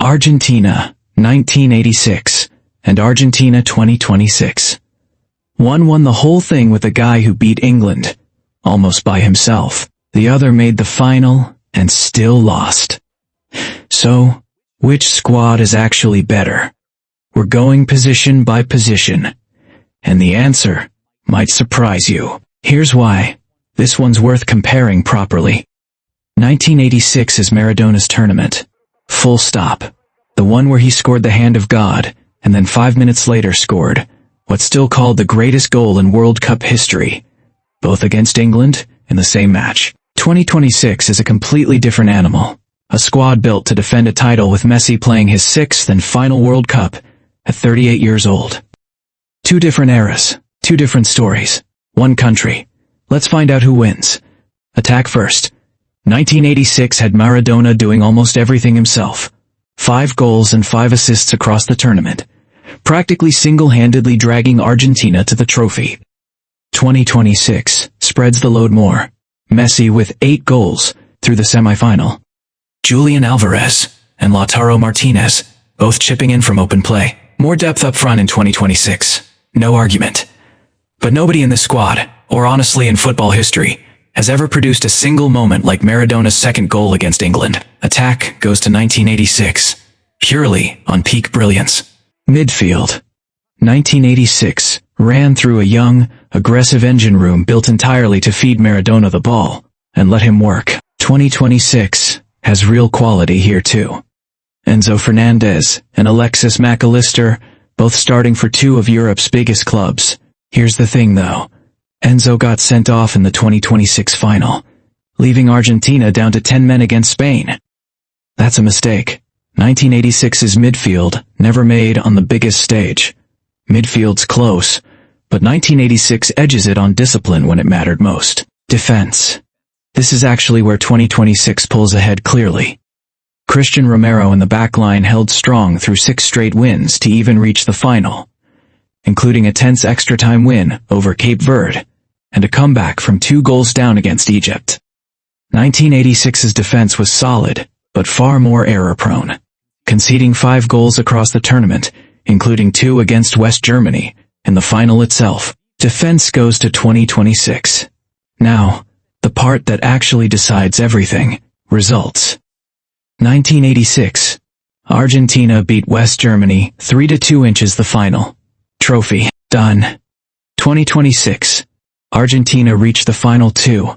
Argentina, 1986, and Argentina 2026. One won the whole thing with a guy who beat England, almost by himself. The other made the final and still lost. So, which squad is actually better? We're going position by position, and the answer might surprise you. Here's why. This one's worth comparing properly. 1986 is Maradona's tournament. Full stop. The one where he scored the hand of God, and then 5 minutes later scored what's still called the greatest goal in World Cup history, both against England in the same match. 2026 is a completely different animal. A squad built to defend a title with Messi playing his 6th and final World Cup at 38 years old. Two different eras, two different stories, one country. Let's find out who wins. Attack first. 1986 had Maradona doing almost everything himself. 5 goals and 5 assists across the tournament, practically single-handedly dragging Argentina to the trophy. 2026 spreads the load more. Messi with 8 goals through the semifinal. Julian Alvarez and Lautaro Martinez both chipping in from open play. More depth up front in 2026. No argument. But nobody in this squad, or honestly in football history, has ever produced a single moment like Maradona's second goal against England. Attack goes to 1986, purely on peak brilliance. Midfield. 1986 ran through a young, aggressive engine room built entirely to feed Maradona the ball and let him work. 2026 has real quality here too. Enzo Fernandez and Alexis McAllister, both starting for 2 of Europe's biggest clubs. Here's the thing though. Enzo got sent off in the 2026 final, leaving Argentina down to 10 men against Spain. That's a mistake. 1986's midfield never made on the biggest stage. Midfield's close, but 1986 edges it on discipline when it mattered most. Defense. This is actually where 2026 pulls ahead clearly. Christian Romero and the backline held strong through 6 straight wins to even reach the final, including a tense extra-time win over Cape Verde and a comeback from 2 goals down against Egypt. 1986's defense was solid, but far more error-prone, conceding 5 goals across the tournament, including 2 against West Germany in the final itself. Defense goes to 2026. Now, the part that actually decides everything, results. 1986. Argentina beat West Germany 3-2 inches the final. Trophy. Done. 2026. Argentina reached the final 2.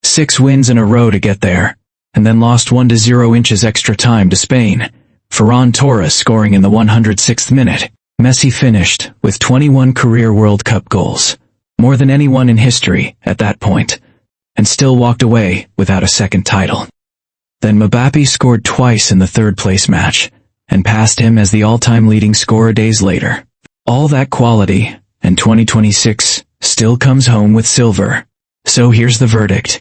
6 wins in a row to get there, and then lost 1-0 inches extra time to Spain. Ferran Torres scoring in the 106th minute. Messi finished with 21 career World Cup goals, more than anyone in history at that point, and still walked away without a second title. Then Mbappe scored twice in the 3rd-place match, and passed him as the all-time leading scorer days later. All that quality, and 2026 still comes home with silver. So here's the verdict.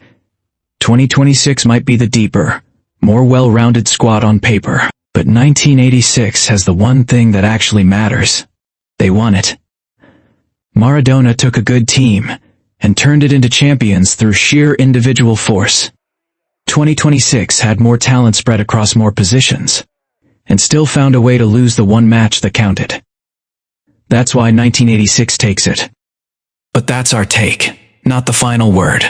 2026 might be the deeper, more well-rounded squad on paper, but 1986 has the one thing that actually matters. They won it. Maradona took a good team, and turned it into champions through sheer individual force. 2026 had more talent spread across more positions, and still found a way to lose the one match that counted. That's why 1986 takes it. But that's our take, not the final word.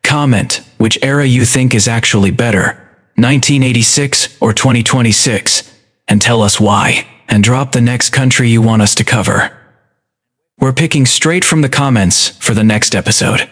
Comment which era you think is actually better, 1986 or 2026, and tell us why, and drop the next country you want us to cover. We're picking straight from the comments for the next episode.